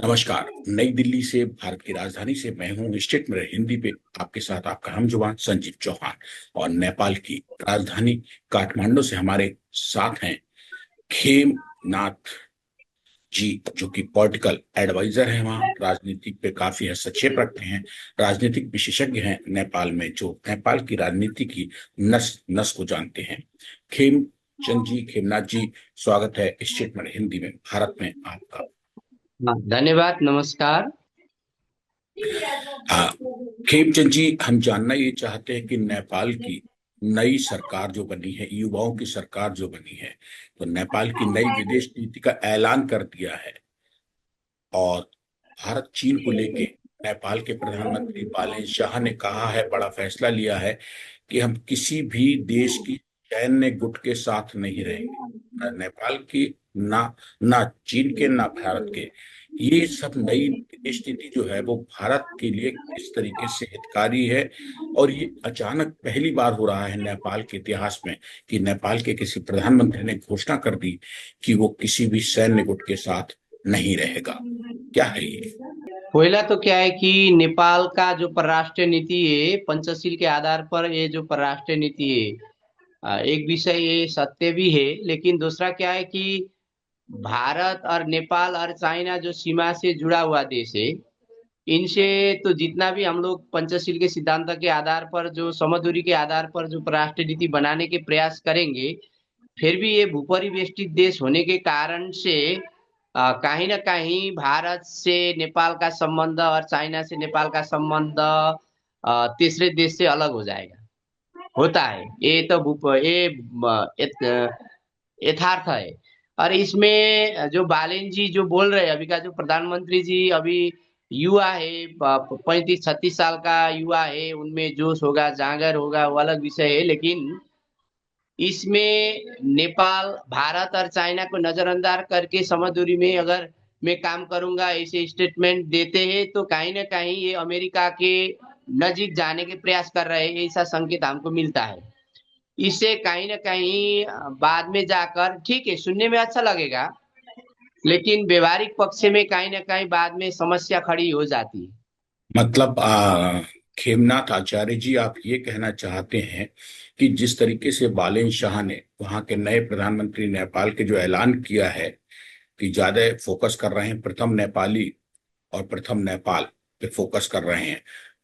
नमस्कार। नई दिल्ली से, भारत की राजधानी से मैं हूँ स्टेट में हिंदी पे आपके साथ आपका हम जुबान संजीव चौहान। और नेपाल की राजधानी काठमांडू से हमारे साथ हैं खेमनाथ जी, जो कि पॉलिटिकल एडवाइजर हैं, वहाँ राजनीति पे काफी हस्तक्षेप रखते हैं, राजनीतिक विशेषज्ञ हैं नेपाल में, जो नेपाल की राजनीति की नस नस को जानते हैं। खेमचंद जी, खेमनाथ जी, स्वागत है स्टेट में हिंदी में भारत में आपका। हाँ, धन्यवाद। नमस्कार। हाँ, खेमचंद जी, हम जानना ये चाहते हैं कि नेपाल की नई सरकार जो बनी है, युवाओं की सरकार जो बनी है, तो नेपाल की नई विदेश नीति का ऐलान कर दिया है। और भारत चीन को लेके नेपाल के प्रधानमंत्री बालेन शाह ने कहा है, बड़ा फैसला लिया है कि हम किसी भी देश की सैन्य गुट के साथ नहीं रहेंगे, ना नेपाल की, ना ना चीन के, ना भारत के। ये सब नई विदेश नीति जो है वो भारत के लिए किस तरीके से हितकारी है। और ये अचानक पहली बार हो रहा है नेपाल के इतिहास में कि नेपाल के किसी प्रधानमंत्री ने घोषणा कर दी कि वो किसी भी सैन्य गुट के साथ नहीं रहेगा। क्या है ये? पहला तो क्या है कि नेपाल का जो परराष्ट्र नीति है, पंचशील के आधार पर ये जो परराष्ट्र नीति है, एक विषय ये सत्य भी है। लेकिन दूसरा क्या है कि भारत और नेपाल और चाइना जो सीमा से जुड़ा हुआ देश है, इनसे तो जितना भी हम लोग पंचशील के सिद्धांत के आधार पर, जो समदूरी के आधार पर जो परराष्ट्र नीति बनाने के प्रयास करेंगे, फिर भी ये भूपरिवेष्टित देश होने के कारण से कहीं ना कहीं भारत से नेपाल का संबंध और चाइना से नेपाल का संबंध तीसरे देश से अलग हो जाएगा। होता है ये तो यथार्थ है। और इसमें जो बालेन जी जो बोल रहे हैं, अभी का जो प्रधानमंत्री जी अभी युवा है, 35-36 साल का युवा है, उनमें जोश होगा, जांगर होगा, वो अलग विषय है। लेकिन इसमें नेपाल, भारत और चाइना को नजरअंदाज करके समझदूरी में अगर मैं काम करूंगा ऐसे स्टेटमेंट देते हैं, तो कहीं ना कहीं ये अमेरिका के नजीक जाने के प्रयास कर रहे हैं, ऐसा संकेत हमको मिलता है। इससे कहीं ना कहीं बाद में जाकर, ठीक है, सुनने में अच्छा लगेगा, लेकिन व्यवहारिक पक्ष में कहीं ना कहीं बाद में समस्या खड़ी हो जाती है। मतलब खेमनाथ आचार्य जी, आप ये कहना चाहते हैं कि जिस तरीके से बालेन शाह ने, वहां के नए प्रधानमंत्री नेपाल के, जो ऐलान किया है कि ज्यादा फोकस कर रहे हैं प्रथम नेपाली और प्रथम नेपाल पे फोकस कर रहे हैं,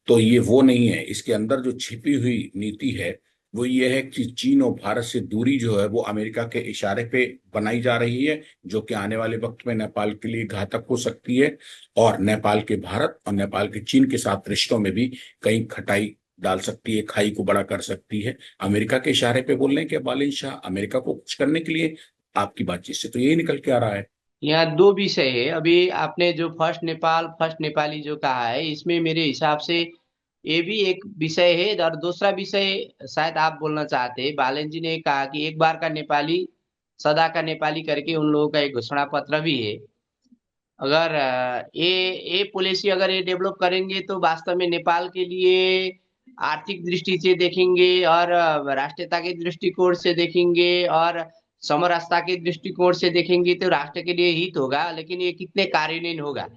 तो ये वो नहीं है। इसके अंदर जो छिपी हुई नीति है वो ये है कि चीन और भारत से दूरी जो है वो अमेरिका के इशारे पे बनाई जा रही है, जो कि आने वाले वक्त में नेपाल के लिए घातक हो सकती है। और नेपाल के भारत और नेपाल के चीन के साथ रिश्तों में भी कहीं खटाई डाल सकती है, खाई को बड़ा कर सकती है। अमेरिका के इशारे पे बोल रहे हैं कि बालिन शाह अमेरिका को कुछ करने के लिए। आपकी बातचीत से तो यही निकल के आ रहा है। यहाँ दो विषय है। अभी आपने जो फर्स्ट नेपाल फर्स्ट नेपाली जो कहा है, इसमें मेरे हिसाब से ये भी एक विषय है। और दूसरा विषय शायद आप बोलना चाहते हैं, बालन जी ने कहा कि एक बार का नेपाली सदा का नेपाली करके उन लोगों का एक घोषणा पत्र भी है। अगर ये पॉलिसी अगर ये डेवलप करेंगे, तो वास्तव में नेपाल के लिए आर्थिक दृष्टि से देखेंगे और राष्ट्रीयता के दृष्टिकोण से देखेंगे और समरसता के दृष्टिकोण से देखेंगे, तो राष्ट्र के लिए हित होगा। लेकिन ये कितने कार्यान्वयन होगा,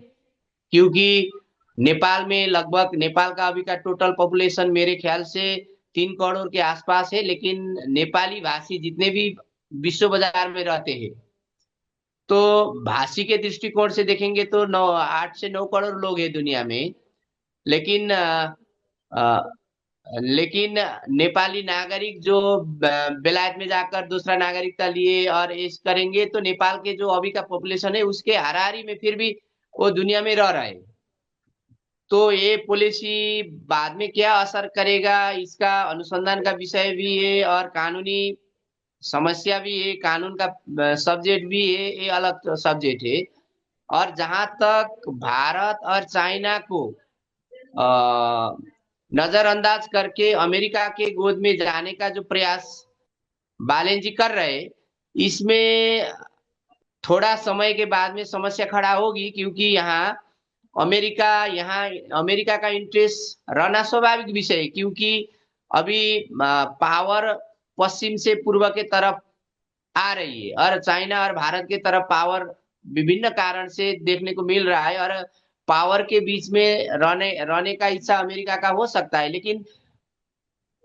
क्योंकि नेपाल में लगभग, नेपाल का अभी का टोटल पॉपुलेशन मेरे ख्याल से 3 करोड़ के आसपास है। लेकिन नेपाली भाषी जितने भी विश्व बाजार में रहते हैं, तो भाषी के दृष्टिकोण से देखेंगे तो 8 से 9 करोड़ लोग हैं दुनिया में। लेकिन अ, लेकिन नेपाली नागरिक जो बेलायत में जाकर दूसरा नागरिकता लिए और इस करेंगे, तो नेपाल के जो अभी का पॉपुलेशन है उसके हाराहारी में फिर भी वो दुनिया में रह रहे हैं। तो ये पॉलिसी बाद में क्या असर करेगा, इसका अनुसंधान का विषय भी है और कानूनी समस्या भी है, कानून का सब्जेक्ट भी है, ये अलग सब्जेक्ट है। और जहां तक भारत और चाइना को नजरअंदाज करके अमेरिका के गोद में जाने का जो प्रयास बालेन जी कर रहे हैं, इसमें थोड़ा समय के बाद में समस्या खड़ा होगी, क्योंकि यहाँ अमेरिका का इंटरेस्ट रहना स्वाभाविक विषय है। क्योंकि अभी पावर पश्चिम से पूर्व के तरफ आ रही है और चाइना और भारत के तरफ पावर विभिन्न कारण से देखने को मिल रहा है, और पावर के बीच में रहने रहने का इच्छा अमेरिका का हो सकता है, लेकिन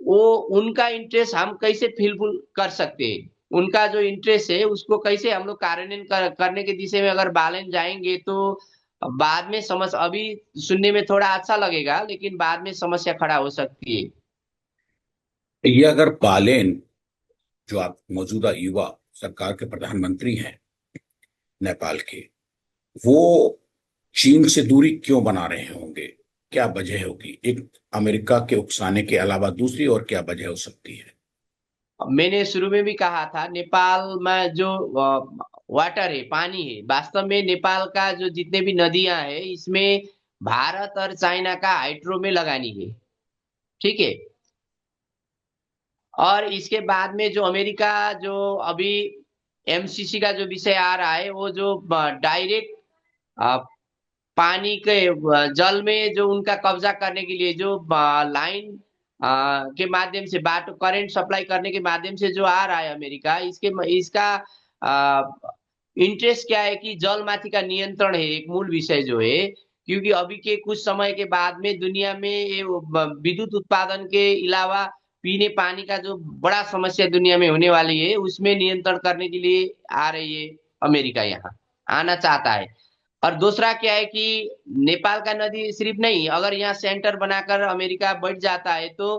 वो उनका इंटरेस्ट हम कैसे फुलफिल कर सकते हैं? उनका जो इंटरेस्ट है उसको कैसे हम लोग कार्यान्वयन करने की दिशा में अगर बालन जाएँगे तो बाद में अभी सुनने में थोड़ा अच्छा लगेगा, लेकिन बाद में समस्या खड़ा हो सकती है। ये अगर बालेन, जो आप मौजूदा युवा सरकार के प्रधानमंत्री हैं नेपाल के, वो चीन से दूरी क्यों बना रहे होंगे? क्या वजह होगी? एक अमेरिका के उकसाने के अलावा दूसरी और क्या वजह हो सकती है? मैंने शुरू में भी कहा था, नेपाल में जो वाटर है, पानी है, वास्तव में नेपाल का जो जितने भी नदियां हैं, इसमें भारत और चाइना का हाइड्रो में लगानी है, ठीक है। और इसके बाद में जो अमेरिका, जो अभी एमसीसी का जो विषय आ रहा है, वो जो डायरेक्ट पानी के जल में जो उनका कब्जा करने के लिए जो लाइन के माध्यम से बाटो करंट सप्लाई करने के माध्यम से जो आ रहा है अमेरिका, इसका इंटरेस्ट क्या है कि जल माथि का नियंत्रण है एक मूल विषय जो है, क्योंकि अभी के कुछ समय के बाद में दुनिया में ये विद्युत उत्पादन के अलावा पीने पानी का जो बड़ा समस्या दुनिया में होने वाली है, उसमें नियंत्रण करने के लिए आ रही है अमेरिका, यहाँ आना चाहता है। और दूसरा क्या है कि नेपाल का नदी सिर्फ नहीं, अगर यहाँ सेंटर बनाकर अमेरिका बैठ जाता है तो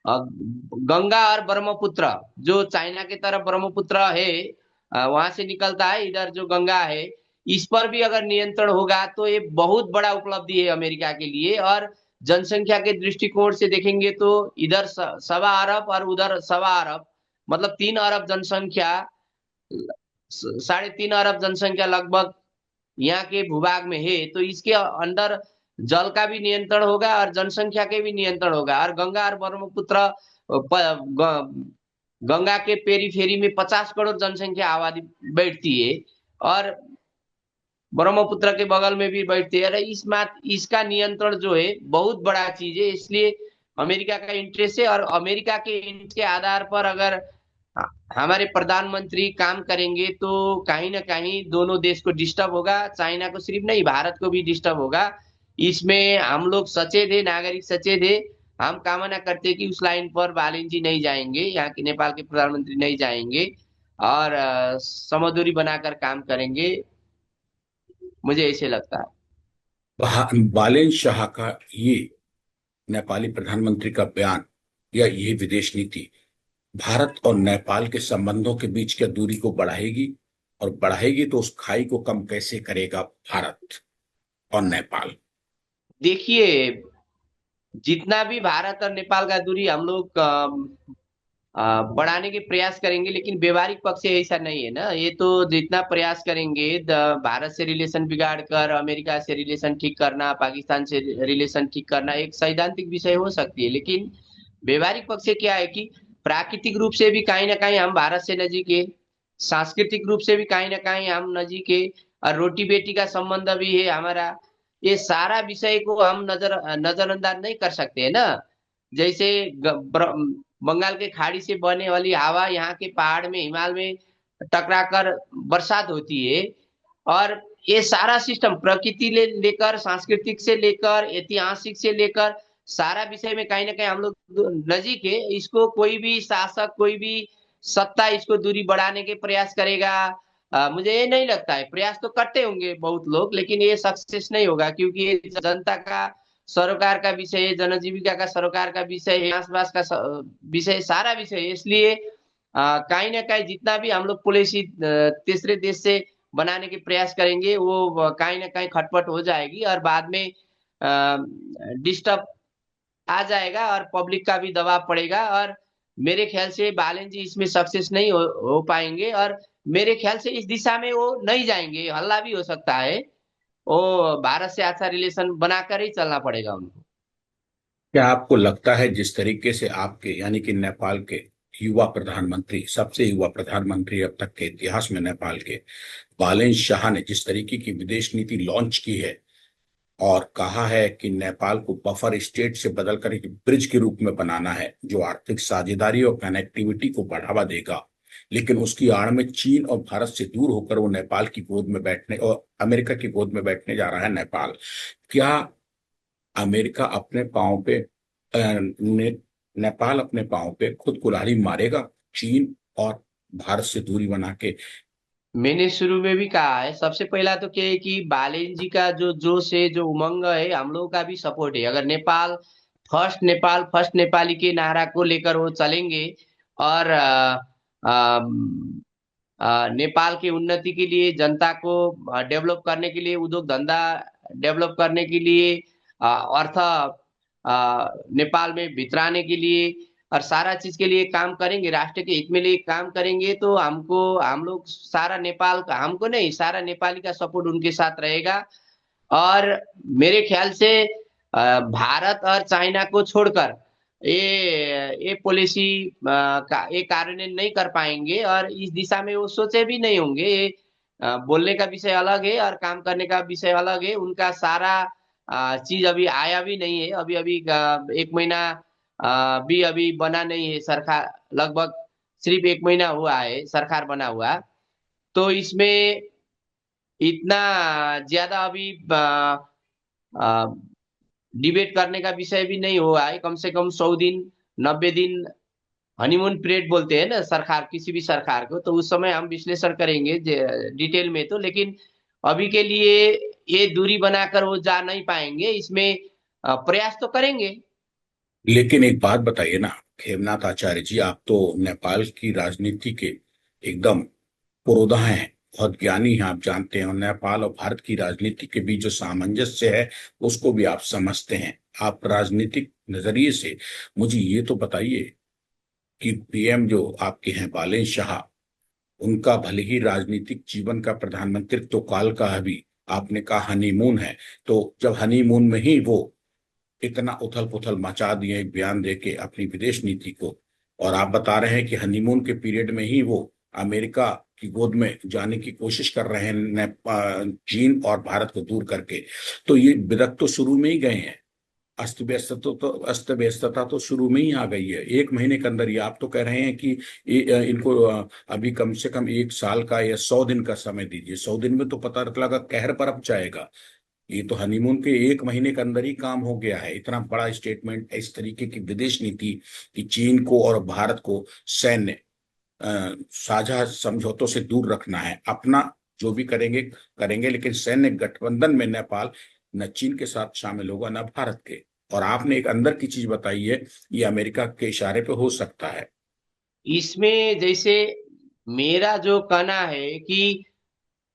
गंगा और ब्रह्मपुत्र, जो चाइना की तरफ ब्रह्मपुत्र है, वहां से निकलता है, इधर जो गंगा है, इस पर भी अगर नियंत्रण होगा तो ये बहुत बड़ा उपलब्धि है अमेरिका के लिए। और जनसंख्या के दृष्टिकोण से देखेंगे तो इधर 1.25 अरब और उधर 1.25 अरब, मतलब 3 अरब जनसंख्या, 3.5 अरब जनसंख्या लगभग यहाँ के भूभाग में है, तो इसके अंदर जल का भी नियंत्रण होगा और जनसंख्या के भी नियंत्रण होगा। और गंगा और ब्रह्मपुत्र गंगा के पेरीफेरी में 50 करोड़ जनसंख्या आबादी बैठती है, और ब्रह्मपुत्र के बगल में भी बैठती है। इसका नियंत्रण जो है बहुत बड़ा चीज है, इसलिए अमेरिका का इंटरेस्ट है। और अमेरिका के इंटरेस्ट के आधार पर अगर हमारे प्रधानमंत्री काम करेंगे तो कहीं ना कहीं दोनों देश को डिस्टर्ब होगा, चाइना को सिर्फ नहीं, भारत को भी डिस्टर्ब होगा। इसमें हम लोग सचेत है, नागरिक सचेत है। हम कामना करते हैं कि उस लाइन पर बालिन जी नहीं जाएंगे, यहाँ के नेपाल के प्रधानमंत्री नहीं जाएंगे, और समझौता बनाकर काम करेंगे, मुझे ऐसे लगता है। बालेन शाह का ये नेपाली प्रधानमंत्री का बयान या ये विदेश नीति भारत और नेपाल के संबंधों के बीच क्या दूरी को बढ़ाएगी? और बढ़ाएगी तो उस खाई को कम कैसे करेगा भारत और नेपाल? देखिए, जितना भी भारत और नेपाल का दूरी हम लोग बढ़ाने के प्रयास करेंगे, लेकिन व्यवहारिक पक्ष से ऐसा नहीं है ना। ये तो जितना प्रयास करेंगे, भारत से रिलेशन बिगाड़ कर अमेरिका से रिलेशन ठीक करना, पाकिस्तान से रिलेशन ठीक करना एक सैद्धांतिक विषय हो सकती है, लेकिन व्यवहारिक पक्ष से क्या है कि प्राकृतिक रूप से भी कहीं ना कहीं हम भारत से नजीक है, सांस्कृतिक रूप से भी कहीं ना कहीं हम नजीक है, और रोटी बेटी का संबंध भी है हमारा। ये सारा विषय को हम नजरअंदाज नहीं कर सकते है ना। जैसे बंगाल के खाड़ी से बहने वाली हवा यहाँ के पहाड़ में, हिमालय में टकराकर बरसात होती है, और ये सारा सिस्टम प्रकृति लेकर, सांस्कृतिक से लेकर, ऐतिहासिक से लेकर, सारा विषय में कहीं ना कहीं हम लोग नजीक है। इसको कोई भी शासक, कोई भी सत्ता इसको दूरी बढ़ाने के प्रयास करेगा, मुझे ये नहीं लगता है। प्रयास तो करते होंगे बहुत लोग, लेकिन ये सक्सेस नहीं होगा, क्योंकि ये जनता का सरोकार का विषय है, जनजीविका का सरोकार का विषय है, आसपास का विषय, सारा विषय है। इसलिए कहीं ना कहीं जितना भी हम लोग पॉलिसी तीसरे देश से बनाने के प्रयास करेंगे, वो कहीं ना कहीं खटपट हो जाएगी, और बाद में डिस्टर्ब आ जाएगा, और पब्लिक का भी दबाव पड़ेगा। और मेरे ख्याल से बालन जी इसमें सक्सेस नहीं हो पाएंगे, और मेरे ख्याल से इस दिशा में वो नहीं जाएंगे। हल्ला भी हो सकता है, वो भारत से अच्छा रिलेशन बनाकर ही चलना पड़ेगा उनको। क्या आपको लगता है जिस तरीके से आपके यानी कि नेपाल के युवा प्रधानमंत्री, सबसे युवा प्रधानमंत्री अब तक के इतिहास में नेपाल के, बालेन शाह ने जिस तरीके की विदेश नीति लॉन्च की है और कहा है कि नेपाल को बफर स्टेट से बदलकर एक ब्रिज के रूप में बनाना है जो आर्थिक साझेदारी और कनेक्टिविटी को बढ़ावा देगा, लेकिन उसकी आड़ में चीन और भारत से दूर होकर वो नेपाल की गोद में बैठने और अमेरिका की गोद में बैठने जा रहा है नेपाल। क्या अमेरिका अपने पांव पे नेपाल अपने पांव पे खुद कुल्हाड़ी मारेगा चीन और भारत से दूरी बना के? मैंने शुरू में भी कहा है, सबसे पहला तो क्या है कि बालेन जी का जो जोश है, जो उमंग है, हम लोगों का भी सपोर्ट है। अगर नेपाल फर्स्ट नेपाली के नारा को लेकर वो चलेंगे और नेपाल की उन्नति के लिए, जनता को डेवलप करने के लिए, उद्योग धंधा डेवलप करने के लिए, अर्थ नेपाल में भितराने के लिए और सारा चीज के लिए काम करेंगे, राष्ट्र के हित में लिए काम करेंगे, तो हम लोग सारा नेपाल का, हमको नहीं, सारा नेपाली का सपोर्ट उनके साथ रहेगा। और मेरे ख्याल से भारत और चाइना को छोड़कर ये पॉलिसी का ये कार्यान्वयन नहीं कर पाएंगे और इस दिशा में वो सोचे भी नहीं होंगे। ये बोलने का विषय अलग है और काम करने का विषय अलग है। उनका सारा चीज अभी आया भी नहीं है। अभी अभी 1 महीना भी अभी बना नहीं है सरकार, लगभग सिर्फ 1 महीना हुआ है सरकार बना हुआ। तो इसमें इतना ज्यादा अभी डिबेट करने का विषय भी नहीं हुआ है। कम से कम 100 दिन, 90 दिन हनीमून पीरियड बोलते हैं ना सरकार, किसी भी सरकार को, तो उस समय हम विश्लेषण करेंगे डिटेल में। तो लेकिन अभी के लिए ये दूरी बनाकर वो जा नहीं पाएंगे, इसमें प्रयास तो करेंगे। लेकिन एक बात बताइए ना खेमनाथ आचार्य जी, आप तो नेपाल की राजनीति के एकदम पुरोधा हैं, बहुत ज्ञानी हैं, आप जानते हैं, और नेपाल और भारत की राजनीति के बीच जो सामंजस्य है उसको भी आप समझते हैं। आप राजनीतिक नजरिए से मुझे ये तो बताइए कि पीएम जो आपके हैं बालेन शाह, उनका भले ही राजनीतिक जीवन का प्रधानमंत्रित्व काल का अभी आपने कहा हनीमून है, तो जब हनीमून में ही वो इतना उथल पुथल मचा दिए एक बयान देके अपनी विदेश नीति को, और आप बता रहे हैं कि हनीमून के पीरियड में ही वो अमेरिका की गोद में जाने की कोशिश कर रहे हैं चीन और भारत को दूर करके, तो ये बिदक तो शुरू में ही गए हैं। अस्त व्यस्तता तो शुरू में ही आ गई है 1 महीने के अंदर। ये आप तो कह रहे हैं कि इनको अभी कम से कम 1 साल का या 100 दिन का समय दीजिए। 100 दिन में तो पता लगा कहर परप जाएगा। ये तो हनीमून के 1 महीने के अंदर ही काम हो गया है। इतना बड़ा स्टेटमेंट, इस तरीके की विदेश नीति कि चीन को और भारत को सैन्य साझा समझौतों से दूर रखना है, अपना जो भी करेंगे करेंगे, लेकिन सैन्य गठबंधन में नेपाल न चीन के साथ शामिल होगा न भारत के। और आपने एक अंदर की चीज बताई है, ये अमेरिका के इशारे पे हो सकता है। इसमें जैसे मेरा जो कहना है कि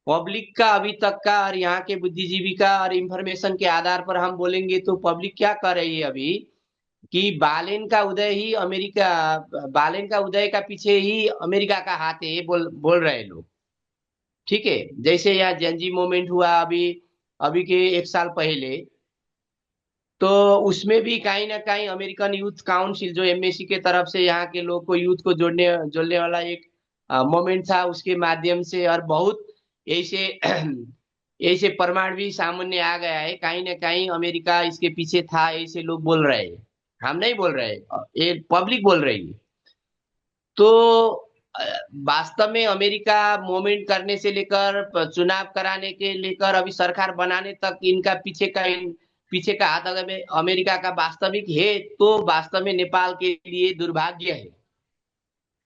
पब्लिक का अभी तक का और यहाँ के बुद्धिजीवी का और इंफॉर्मेशन के आधार पर हम बोलेंगे तो पब्लिक क्या कर रही है अभी, कि बालेन का उदय का पीछे ही अमेरिका का हाथ है, ये बोल रहे हैं लोग। ठीक है, जैसे यहाँ जेनजी मूवमेंट हुआ अभी अभी के 1 साल पहले, तो उसमें भी कहीं ना कहीं अमेरिकन यूथ काउंसिल, जो एमएसी के तरफ से यहाँ के लोग को, यूथ को जोड़ने जोड़ने वाला एक मोमेंट था, उसके माध्यम से और बहुत ऐसे ऐसे प्रमाण भी सामने आ गया है। कहीं ना कहीं अमेरिका इसके पीछे था, ऐसे लोग बोल रहे हैं, हम नहीं बोल रहे, ये पब्लिक बोल रही है। तो अ, वास्तव में अमेरिका मूवमेंट करने से लेकर चुनाव कराने के लेकर अभी सरकार बनाने तक इनका पीछे का हाथ अगर में अमेरिका का वास्तविक है, तो वास्तव में नेपाल के लिए दुर्भाग्य है।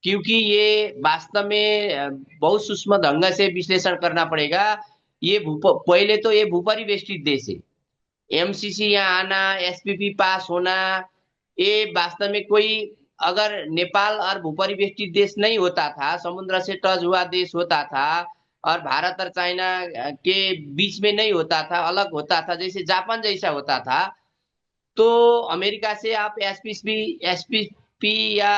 क्योंकि ये वास्तव में बहुत सूक्ष्म ढंग से विश्लेषण करना पड़ेगा। पहले तो ये भूपरिवेष्टित देश है। एमसीसी यहाँ आना, एसपीपी पास होना, ये वास्तव में कोई, अगर नेपाल और भूपरिवेष्टित देश नहीं होता था, समुद्र से टच हुआ देश होता था और भारत और चाइना के बीच में नहीं होता था, अलग होता था, जैसे जापान जैसा होता था, तो अमेरिका से आप एसपीपी या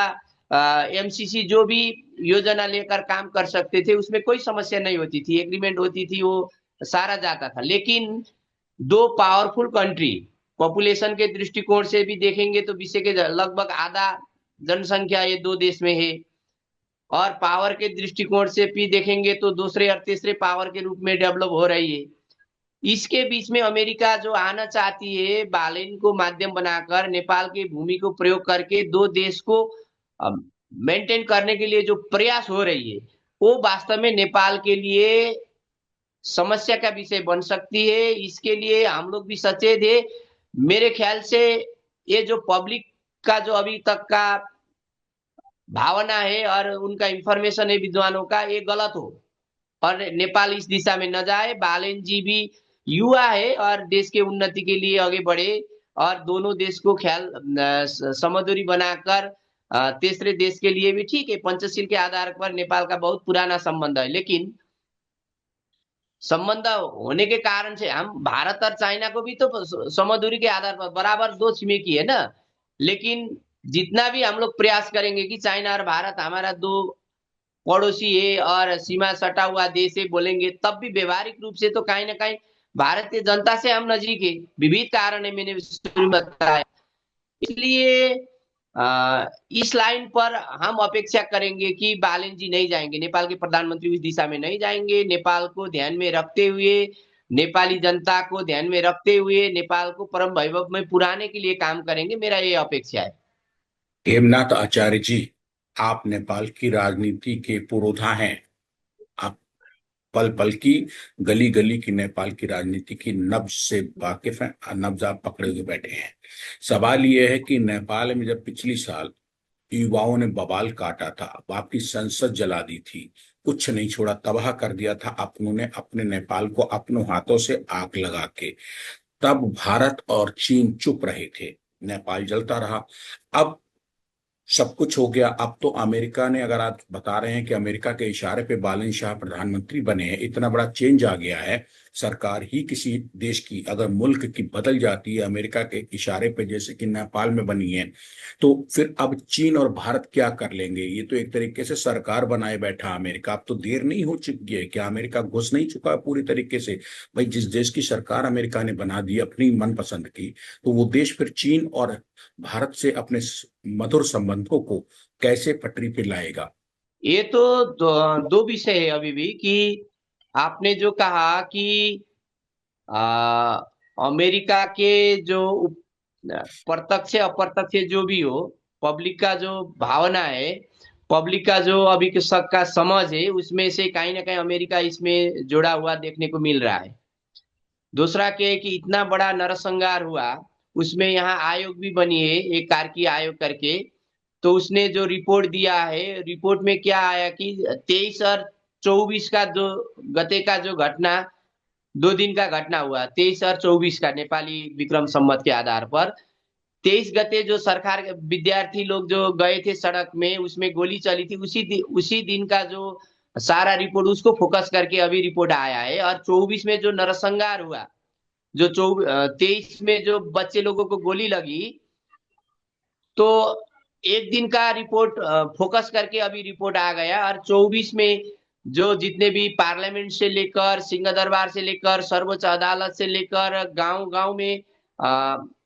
एमसीसी जो भी योजना लेकर काम कर सकते थे, उसमें कोई समस्या नहीं होती थी, एग्रीमेंट होती थी, वो सारा जाता था। लेकिन दो पावरफुल कंट्री, पॉपुलेशन के दृष्टिकोण से भी देखेंगे तो विश्व के लगभग आधा जनसंख्या ये दो देश में है, और पावर के दृष्टिकोण से भी देखेंगे तो दूसरे और तीसरे पावर के रूप में डेवलप हो रही है। इसके बीच में अमेरिका जो आना चाहती है, बालेन को माध्यम बनाकर नेपाल की भूमि को प्रयोग करके दो देश को मेंटेन करने के लिए जो प्रयास हो रही है, वो वास्तव में नेपाल के लिए समस्या का विषय बन सकती है। इसके लिए हम लोग भी सचेत है। मेरे ख्याल से ये जो पब्लिक का जो अभी तक का भावना है और उनका इंफॉर्मेशन है विद्वानों का, ये गलत हो और नेपाल इस दिशा में न जाए। बालन जी भी युवा है और देश के उन्नति के लिए आगे बढ़े और दोनों देश को ख्याल समझौरी बनाकर तीसरे देश के लिए भी ठीक है। पंचशील के आधार पर नेपाल का बहुत पुराना संबंध है, लेकिन संबंध होने के कारण से हम भारत और चाइना को भी तो समझौरी के आधार पर बराबर दो छिमेकी है ना। लेकिन जितना भी हम लोग प्रयास करेंगे कि चाइना और भारत हमारा दो पड़ोसी है और सीमा सटा हुआ देश है बोलेंगे, तब भी व्यवहारिक रूप से तो कहीं ना कहीं भारतीय जनता से हम नजदीक है। विविध कारण है, मैंने शुरू में बताया। इसलिए इस लाइन पर हम अपेक्षा करेंगे कि बालन जी नहीं जाएंगे, नेपाल के प्रधानमंत्री उस दिशा में नहीं जाएंगे। नेपाल को ध्यान में रखते हुए, नेपाली जनता को ध्यान में रखते हुए नेपाल को परम वैभव में पुराने के लिए काम करेंगे, मेरा ये अपेक्षा है। हेमनाथ आचार्य जी, आप नेपाल की राजनीति के पुरोधा हैं। आप पल पल की, गली गली की नेपाल की राजनीति की नब्ज से वाकिफ हैं, नब्ज आप पकड़े हुए बैठे हैं। सवाल यह है कि नेपाल में जब पिछली साल युवाओं ने बवाल काटा था, आपकी संसद जला दी थी, कुछ नहीं छोड़ा, तबाह कर दिया था अपनों ने अपने नेपाल को अपनों हाथों से आग लगा के, तब भारत और चीन चुप रहे थे, नेपाल जलता रहा। अब सब कुछ हो गया। अब तो अमेरिका ने, अगर आप बता रहे हैं कि अमेरिका के इशारे पे बालन शाह प्रधानमंत्री बने हैं, इतना बड़ा चेंज आ गया है। सरकार ही किसी देश की अगर मुल्क की बदल जाती है अमेरिका के इशारे पे, जैसे कि नेपाल में बनी है, तो फिर अब चीन और भारत क्या कर लेंगे? ये तो एक तरीके से सरकार बनाए बैठा अमेरिका। अब तो देर नहीं हो चुकी है? क्या अमेरिका घुस नहीं चुका पूरी तरीके से? भाई, जिस देश की सरकार अमेरिका ने बना दी अपनी मनपसंद की, तो वो देश फिर चीन और भारत से अपने मधुर संबंधों को कैसे पटरी पे लाएगा? ये तो दो विषय है अभी भी कि आपने जो कहा कि आ, अमेरिका के जो प्रत्यक्ष अप्रत्यक्ष जो भी हो, पब्लिक का जो भावना है, पब्लिक का जो अभी के सबका समझ है, उसमें से कहीं ना कहीं अमेरिका इसमें जुड़ा हुआ देखने को मिल रहा है। दूसरा क्या है कि इतना बड़ा नरसंहार हुआ, उसमें यहाँ आयोग भी बनी है, एक कार्की आयोग करके। तो उसने जो रिपोर्ट दिया है, रिपोर्ट में क्या आया कि 23 और 24 का जो गते का जो घटना, 2 दिन का घटना हुआ, 23 और 24 का नेपाली विक्रम संवत के आधार पर। 23 गते जो सरकार के विद्यार्थी लोग जो गए थे सड़क में, उसमें गोली चली थी, उसी दिन का जो सारा रिपोर्ट उसको फोकस करके अभी रिपोर्ट आया है। और 24 में जो नरसंहार हुआ, जो 23 में जो बच्चे लोगों को गोली लगी, तो एक दिन का रिपोर्ट फोकस करके अभी रिपोर्ट आ गया। और 24 में जो जितने भी पार्लियामेंट से लेकर, सिंह दरबार से लेकर, सर्वोच्च अदालत से लेकर गांव गांव में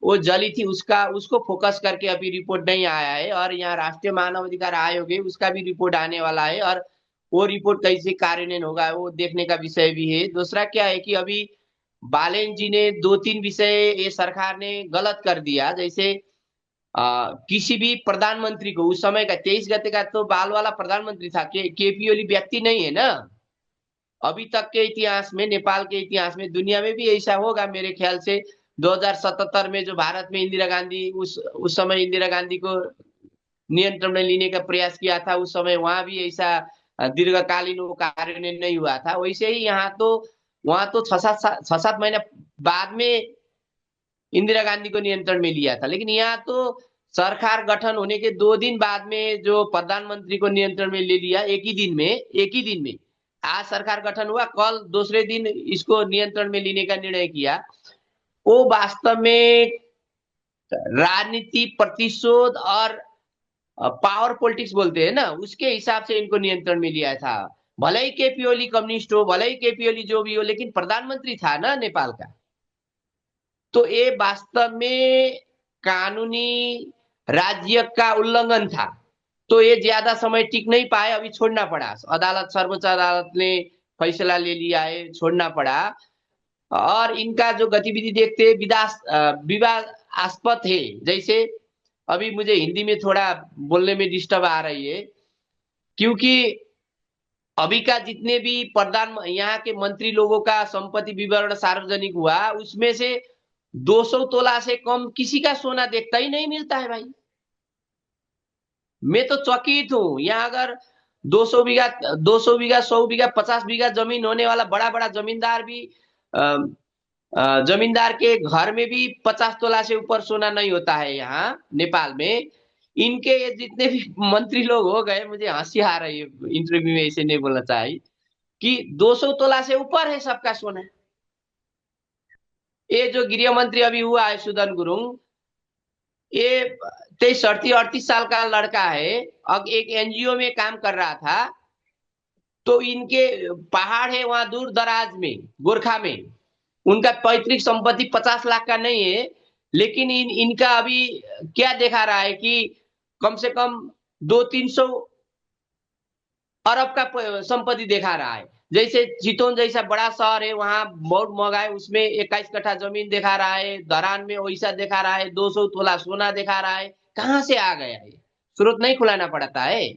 वो जली थी, उसको फोकस करके अभी रिपोर्ट नहीं आया है। और यहाँ राष्ट्रीय मानव अधिकार आयोग है, उसका भी रिपोर्ट आने वाला है और वो रिपोर्ट कैसे कार्यान्वयन होगा वो देखने का विषय भी है। दूसरा क्या है कि अभी बालन जी ने 2-3 विषय ये सरकार ने गलत कर दिया। जैसे किसी भी प्रधानमंत्री को उस समय का 23 गते का तो बाल वाला प्रधानमंत्री था, केपी ओली व्यक्ति नहीं है ना। अभी तक के इतिहास में, नेपाल के इतिहास में, दुनिया में भी ऐसा होगा मेरे ख्याल से। 2077 में जो भारत में इंदिरा गांधी, उस समय इंदिरा गांधी को नियंत्रण में लेने का प्रयास किया था, उस समय वहां भी ऐसा दीर्घकालीन वो कार्यान्वयन नहीं हुआ था। वैसे ही यहाँ तो, वहां तो 6-7 महीने बाद में इंदिरा गांधी को नियंत्रण में लिया था। लेकिन यहाँ तो सरकार गठन होने के 2 दिन बाद में जो प्रधानमंत्री को नियंत्रण में ले लिया, एक ही दिन में आज सरकार गठन हुआ, कल दूसरे दिन इसको नियंत्रण में लेने का निर्णय किया। वो वास्तव में राजनीति, प्रतिशोध और पावर पॉलिटिक्स बोलते हैं ना, उसके हिसाब से इनको नियंत्रण में लिया था। भले ही केपी ओली कम्युनिस्ट हो, भले ही केपी ओली जो भी हो, लेकिन प्रधानमंत्री था ना नेपाल का। तो ये वास्तव में कानूनी राज्य का उल्लंघन था। तो ये ज्यादा समय टिक नहीं पाए, अभी छोड़ना पड़ा। अदालत, सर्वोच्च अदालत ने फैसला ले लिया है, छोड़ना पड़ा। और इनका जो गतिविधि देखते विवादास्पद है। जैसे अभी मुझे हिंदी में थोड़ा बोलने में डिस्टर्ब आ रही है, क्योंकि अभी का जितने भी प्रधान यहाँ के मंत्री लोगों का संपत्ति विवरण सार्वजनिक हुआ, उसमें से 200 तोला से कम किसी का सोना देखता ही नहीं मिलता है भाई। मैं तो चकित हूँ। यहाँ अगर 200 बीघा 200 बीघा 100 बीघा 50 बीघा जमीन होने वाला बड़ा बड़ा जमींदार भी अ, जमींदार के घर में भी 50 तोला से ऊपर सोना नहीं होता है यहाँ नेपाल में। इनके ये जितने भी मंत्री लोग हो गए, मुझे हंसी आ रही है, इंटरव्यू में ऐसे नहीं बोलना चाहिए, कि 200 तोला से ऊपर है सबका सोना। ये जो गृह मंत्री अभी हुआ है सुदन गुरुङ, ये 33 38 साल का लड़का है। अब एक एनजीओ में काम कर रहा था, तो इनके पहाड़ है वहां दूर दराज में, गोरखा में। उनका पैतृक संपत्ति 50 लाख का नहीं है, लेकिन इनका अभी क्या देखा रहा है कि कम से कम 200 300 अरब का संपत्ति दिखा रहा है। जैसे चितौन जैसा बड़ा शहर है, वहां बहुत महंगा है, उसमें 21 कट्ठा जमीन दिखा रहा है। धरान में वैसा दिखा रहा है, 200 तोला सोना दिखा रहा है। कहाँ से आ गया ये? स्रोत नहीं खुलाना पड़ता है।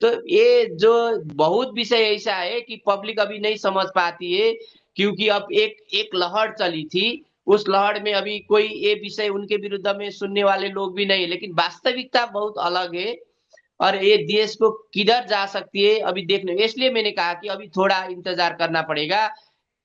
तो ये जो बहुत विषय ऐसा है कि पब्लिक अभी नहीं समझ पाती है, क्योंकि अब एक एक लहर चली थी। उस लहर में अभी कोई ये विषय उनके विरुद्ध में सुनने वाले लोग भी नहीं है, लेकिन वास्तविकता बहुत अलग है। और ये देश को किधर जा सकती है अभी देखने, इसलिए मैंने कहा कि अभी थोड़ा इंतजार करना पड़ेगा।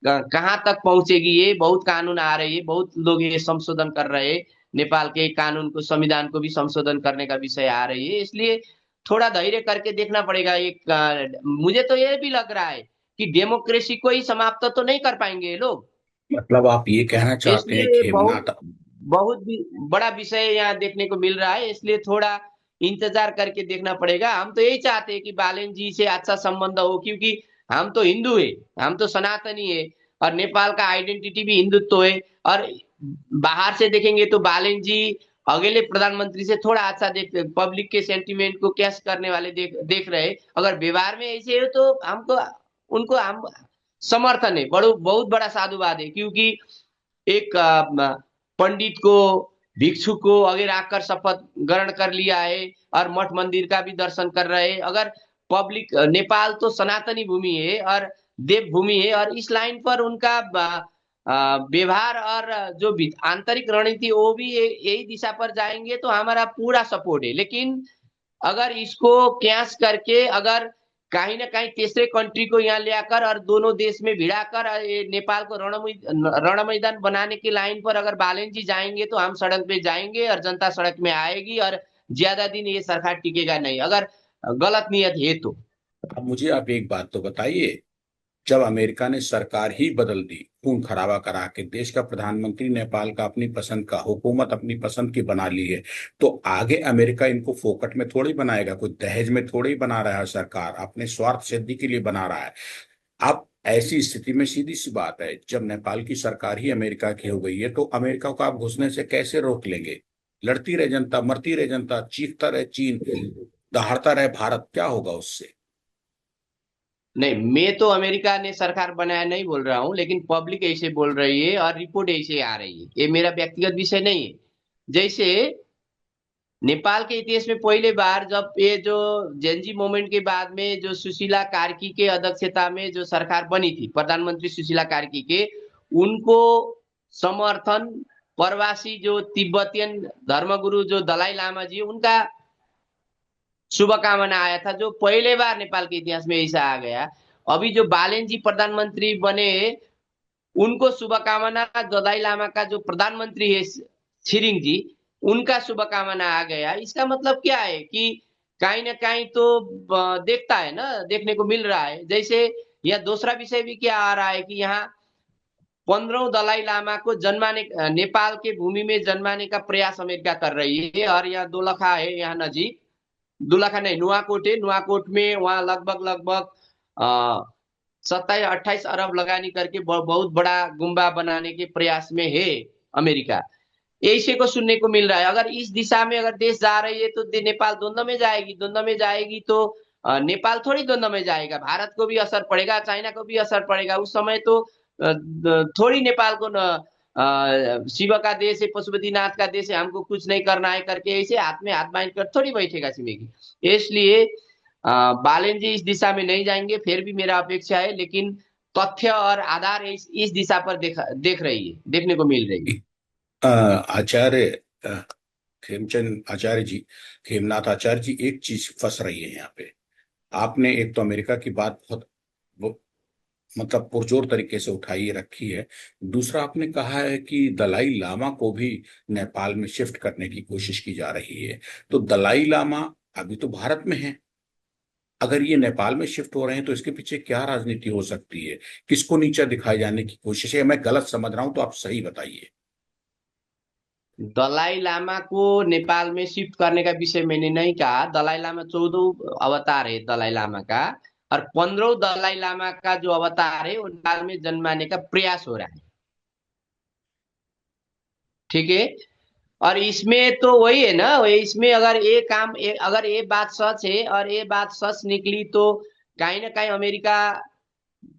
कहाँ तक पहुंचेगी ये? बहुत कानून आ रही है, बहुत लोग ये संशोधन कर रहे हैं। नेपाल के कानून को, संविधान को भी संशोधन करने का विषय आ रही है, इसलिए थोड़ा धैर्य करके देखना पड़ेगा। एक मुझे तो ये भी लग रहा है कि डेमोक्रेसी को ही समाप्त तो नहीं कर पाएंगे ये लोग। मतलब आप ये कहना चाहते हैं इसलिए कि बहुत बहुत भी बड़ा विषय यहाँ देखने को मिल रहा है, इसलिए थोड़ा इंतजार करके देखना पड़ेगा। हम तो यही चाहते हैं कि बालन जी से अच्छा संबंध हो, क्योंकि हम तो हिंदू है, हम तो सनातनी है, और नेपाल का आइडेंटिटी भी हिंदुत्व है। और बाहर से देखेंगे तो बालन जी अगले प्रधानमंत्री से थोड़ा अच्छा देख, पब्लिक के सेंटिमेंट को कैश करने वाले देख रहे हैं। अगर व्यवहार में ऐसे हो तो हमको उनको हम समर्थन है, बड़ो बहुत बड़ा साधुवाद है। क्योंकि एक पंडित को, भिक्षु को अगर आकर शपथ ग्रहण कर लिया है, और मठ मंदिर का भी दर्शन कर रहे हैं। अगर पब्लिक, नेपाल तो सनातनी भूमि है और देव भूमि है, और इस लाइन पर उनका व्यवहार और जो आंतरिक रणनीति वो भी यही दिशा पर जाएंगे, तो हमारा पूरा सपोर्ट है। लेकिन अगर इसको कैश करके, अगर कहीं ना कहीं तीसरे कंट्री को यहाँ ले आकर और दोनों देश में भिड़ाकर नेपाल को रण मैदान बनाने की लाइन पर अगर बालन जी जाएंगे, तो हम सड़क पे जाएंगे और जनता सड़क में आएगी, और ज्यादा दिन ये सरकार टिकेगा नहीं, अगर गलत नियत है तो। अब मुझे आप एक बात तो बताइए, जब अमेरिका ने सरकार ही बदल दी, खून खराबा करा के देश का प्रधानमंत्री नेपाल का अपनी पसंद का, हुकूमत अपनी पसंद की बना ली है, तो आगे अमेरिका इनको फोकट में थोड़ी बनाएगा, कोई दहेज में थोड़ी बना रहा है। सरकार अपने स्वार्थ सिद्धि के लिए बना रहा है। अब ऐसी स्थिति में सीधी सी बात है, जब नेपाल की सरकार ही अमेरिका की हो गई है, तो अमेरिका को आप घुसने से कैसे रोक लेंगे? लड़ती रहे जनता, मरती रहे जनता, चीखता रहे चीन, दहाड़ता रहे भारत, क्या होगा उससे? नहीं, मैं तो अमेरिका ने सरकार बनाया नहीं बोल रहा हूँ, लेकिन पब्लिक ऐसे बोल रही है और रिपोर्ट ऐसे आ रही है। ये मेरा व्यक्तिगत विषय नहीं है। जैसे नेपाल के इतिहास में पहले बार जब ये जो जेनजी मूवमेंट के बाद में जो सुशीला कार्की के अध्यक्षता में जो सरकार बनी थी, प्रधानमंत्री सुशीला कार्की के, उनको समर्थन प्रवासी जो तिब्बतियन धर्मगुरु जो दलाई लामा जी, उनका शुभकामना आया था, जो पहले बार नेपाल के इतिहास में ऐसा आ गया। अभी जो बालन जी प्रधानमंत्री बने, उनको शुभकामना दलाई लामा का जो प्रधानमंत्री है छिरिंग जी, उनका शुभकामना आ गया। इसका मतलब क्या है कि कहीं ना कहीं तो देखता है ना, देखने को मिल रहा है। जैसे यह दूसरा विषय भी क्या आ रहा है कि यहाँ 15 दलाई लामा को जन्माने, नेपाल के भूमि में जन्माने का प्रयास अमेरिका कर रही है। और यहाँ दोलखा है, यहाँ नजीक, दोलखा नहीं, नुवाकोट है, नुवाकोट में वहां लगभग लगभग 27 28 अरब लगानी करके बहुत बड़ा गुम्बा बनाने के प्रयास में है अमेरिका। ऐसे को सुनने को मिल रहा है। अगर इस दिशा में अगर देश जा रही है, तो नेपाल द्वंद्व में जाएगी। द्वंद्व में जाएगी तो नेपाल थोड़ी द्वंद्व में जाएगा, भारत को भी असर पड़ेगा, चाइना को भी असर पड़ेगा। उस समय तो थोड़ी नेपाल को शिव का देश है, पशुपतिनाथ का देश है, हमको कुछ नहीं करना है करके ऐसे हाथ में हाथ बांध कर थोड़ी बैठेगा छिमेकी। इसलिए बालन जी इस दिशा में नहीं जाएंगे, फिर भी मेरा अपेक्षा है, लेकिन तथ्य और आधार इस दिशा पर देखने को मिल रही है। आचार्य खेमचंद आचार्य जी, खेमनाथ आचार्य जी, एक चीज फंस रही है यहाँ पे। आपने एक तो अमेरिका की बात बहुत वो, मतलब पुरजोर तरीके से उठाई रखी है। दूसरा, आपने कहा है कि दलाई लामा को भी नेपाल में शिफ्ट करने की कोशिश की जा रही है। तो दलाई लामा अभी तो भारत में है, अगर ये नेपाल में शिफ्ट हो रहे हैं तो इसके पीछे क्या राजनीति हो सकती है? किसको नीचा दिखाए जाने की कोशिश है? मैं गलत समझ रहा हूं तो आप सही बताइए। दलाई लामा को नेपाल में शिफ्ट करने का विषय मैंने नहीं कहा। दलाई लामा 14 अवतार है दलाई लामा का, और 15 दलाई लामा का जो अवतार है वो नेपाल में जन्माने का प्रयास हो रहा है। ठीक है। और इसमें तो वही है ना, इसमें अगर ये बात सच है और ये बात सच निकली तो कहीं ना कहीं अमेरिका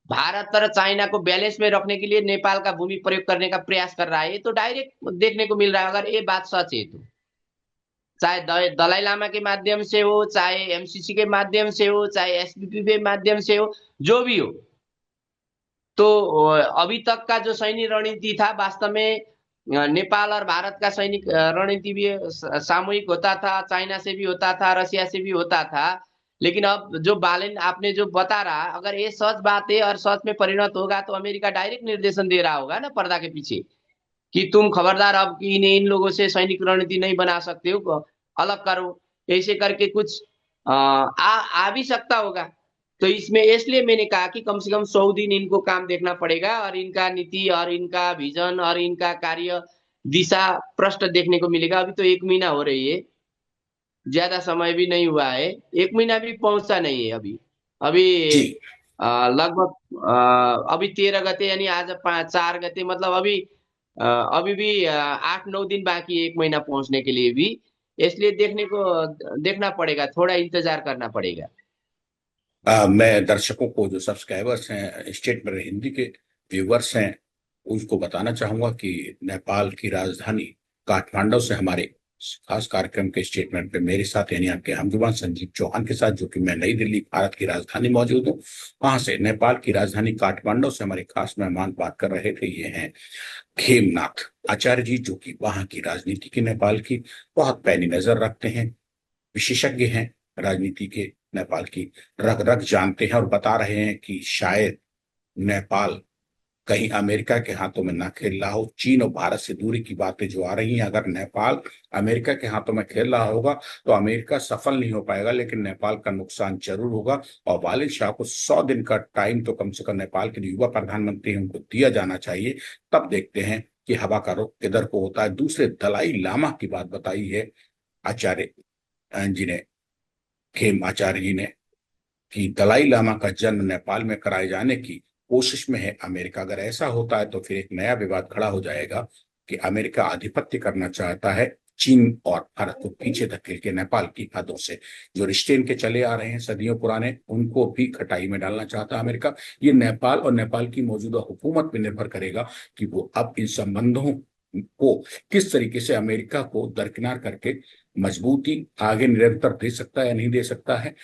भारत और चाइना को बैलेंस में रखने के लिए नेपाल का भूमि प्रयोग करने का प्रयास कर रहा है। तो डायरेक्ट देखने को मिल रहा है, अगर ये बात सच है तो, चाहे दलाई लामा के माध्यम से हो, चाहे एमसीसी के माध्यम से हो, चाहे एसपीपी के माध्यम से हो, जो भी हो। तो अभी तक का जो सैनिक रणनीति था वास्तव में नेपाल और भारत का सैनिक रणनीति भी सामूहिक होता था, चाइना से भी होता था, रसिया से भी होता था। लेकिन अब जो बालन आपने जो बता रहा, अगर ये सच बात है और सच में परिणत होगा तो अमेरिका डायरेक्ट निर्देशन दे रहा होगा ना पर्दा के पीछे, कि तुम खबरदार अब इन लोगों से सैनिक रणनीति नहीं बना सकते हो, अलग करो। ऐसे करके कुछ आ भी सकता होगा। तो इसमें इसलिए मैंने कहा कि कम से कम 100 दिन इनको काम देखना पड़ेगा, और इनका नीति और इनका विजन और इनका कार्य दिशा प्रष्ट देखने को मिलेगा। अभी तो 1 महीना हो रही है, ज्यादा समय भी नहीं हुआ है, 1 महीना भी पहुंचा नहीं है अभी। अभी जी। लगभग अभी 13 गते, यानी आज 4 गते, मतलब अभी भी 8-9 दिन बाकी है 1 महीना पहुंचने के लिए भी। इसलिए देखना पड़ेगा, थोड़ा इंतजार करना पड़ेगा। मैं दर्शकों को, जो सब्सक्राइबर्स हैं, स्टेट में हिंदी के व्यूवर्स हैं, उनको बताना चाहूंगा कि नेपाल की राजधानी काठमांडू से हमारे खास कार्यक्रम के स्टेटमेंट पे मेरे साथ, यानी आपके हमजुबान संजीव चौहान के साथ, जो कि मैं नई दिल्ली भारत की राजधानी मौजूद हूँ, वहां से नेपाल की राजधानी काठमांडू से हमारे खास मेहमान बात कर रहे थे। ये हैं खेमनाथ आचार्य जी, जो कि वहां की राजनीति की, नेपाल की बहुत पैनी नजर रखते हैं, विशेषज्ञ हैं राजनीति के, नेपाल की रग रग जानते हैं, और बता रहे हैं कि शायद नेपाल कहीं अमेरिका के हाथों में ना खेल रहा हो। चीन और भारत से दूरी की बातें जो आ रही हैं, अगर नेपाल अमेरिका के हाथों में खेल रहा होगा तो अमेरिका सफल नहीं हो पाएगा, लेकिन नेपाल का नुकसान जरूर होगा। और वालिद शाह को 100 दिन का टाइम तो कम से कम नेपाल के जो युवा प्रधानमंत्री हैं उनको दिया जाना चाहिए। तब देखते हैं कि हवा का रुख किधर को होता है। दूसरे, दलाई लामा की बात बताई है आचार्य जी ने, खेम आचार्य जी ने, कि दलाई लामा का जन्म नेपाल में कराए जाने की कोशिश में है अमेरिका। अगर ऐसा होता है तो फिर एक नया विवाद खड़ा हो जाएगा कि अमेरिका आधिपत्य करना चाहता है चीन और भारत को पीछे धकेल के नेपाल की हदों से। जो रिश्ते इनके चले आ रहे हैं सदियों पुराने, उनको भी खटाई में डालना चाहता है अमेरिका। ये नेपाल और नेपाल की मौजूदा हुकूमत पर निर्भर करेगा कि वो अब इन संबंधों को किस तरीके से अमेरिका को दरकिनार करके मजबूती आगे निरंतर दे सकता है या नहीं दे सकता है।